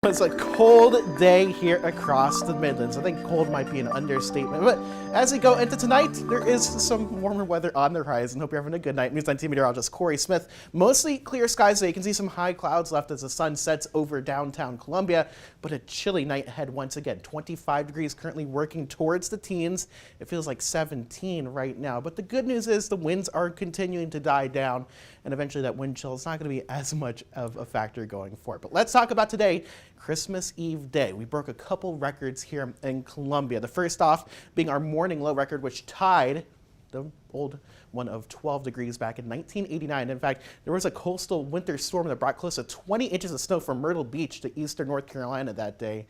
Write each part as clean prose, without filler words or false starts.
It's a cold day here across the Midlands. I think cold might be an understatement, but as we go into tonight, there is some warmer weather on the horizon. Hope you're having a good night. News 9 team meteorologist Corey Smith. Mostly clear skies today. You can see some high clouds left as the sun sets over downtown Columbia, but a chilly night ahead once again. 25 degrees currently working towards the teens. It feels like 17 right now, but the good news is the winds are continuing to die down, and eventually that wind chill is not going to be as much of a factor going forward. But let's talk about today. Christmas Eve day. We broke a couple records here in Columbia. The first off being our morning low record, which tied the old one of 12 degrees back in 1989. In fact, there was a coastal winter storm that brought close to 20 inches of snow from Myrtle Beach to eastern North Carolina that day.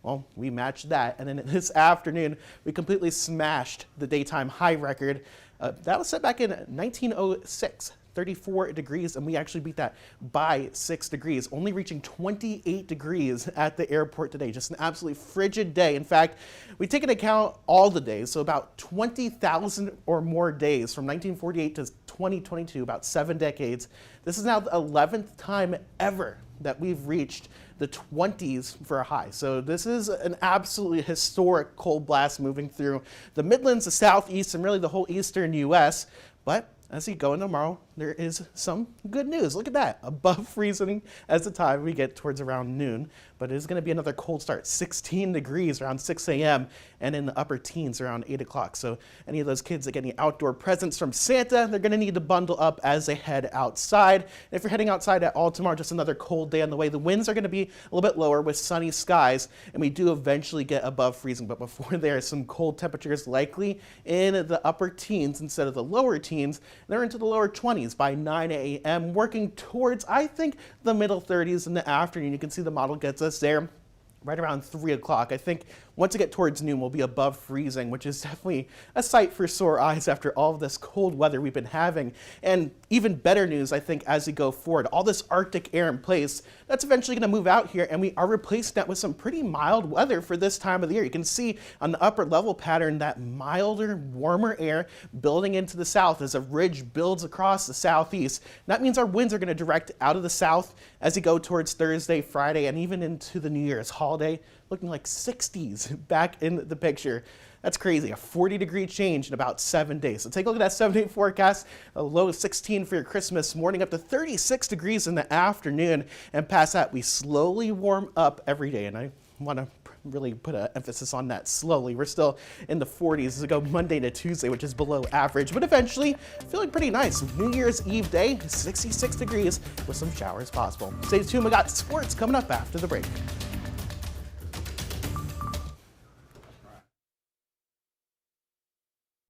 Well, we matched that, and then this afternoon, we completely smashed the daytime high record. That was set back in 1906. 34 degrees, and we actually beat that by 6 degrees, only reaching 28 degrees at the airport today. Just an absolutely frigid day. In fact, we take into account all the days, so about 20,000 or more days from 1948 to 2022, about 7 decades. This is now the 11th time ever that we've reached the 20s for a high. So this is an absolutely historic cold blast moving through the Midlands, the Southeast, and really the whole eastern U.S. But as we go in tomorrow, there is some good news. Look at that, above freezing as the time we get towards around noon. But it is going to be another cold start, 16 degrees around 6 a.m. and in the upper teens around 8 o'clock. So any of those kids that get any outdoor presents from Santa, they're going to need to bundle up as they head outside. And if you're heading outside at all tomorrow, just another cold day on the way. The winds are going to be a little bit lower with sunny skies, and we do eventually get above freezing. But before there, some cold temperatures likely in the upper teens instead of the lower teens. They're into the lower 20s by 9 a.m., working towards, I think, the middle 30s in the afternoon. You can see the model gets us there right around 3 o'clock. I think once we get towards noon, we'll be above freezing, which is definitely a sight for sore eyes after all of this cold weather we've been having. And even better news, I think, as we go forward, all this Arctic air in place, that's eventually going to move out here, and we are replacing that with some pretty mild weather for this time of the year. You can see on the upper level pattern that milder, warmer air building into the south as a ridge builds across the southeast. That means our winds are going to direct out of the south as we go towards Thursday, Friday, and even into the New Year's holiday, looking like 60s back in the picture. That's crazy, a 40-degree change in about 7 days. So take a look at that 7-day forecast, a low of 16 for your Christmas morning, up to 36 degrees in the afternoon, and past that, we slowly warm up every day, and I want to really put an emphasis on that slowly. We're still in the 40s as we go Monday to Tuesday, which is below average, but eventually feeling pretty nice. New Year's Eve day, 66 degrees with some showers possible. Stay tuned, we got sports coming up after the break.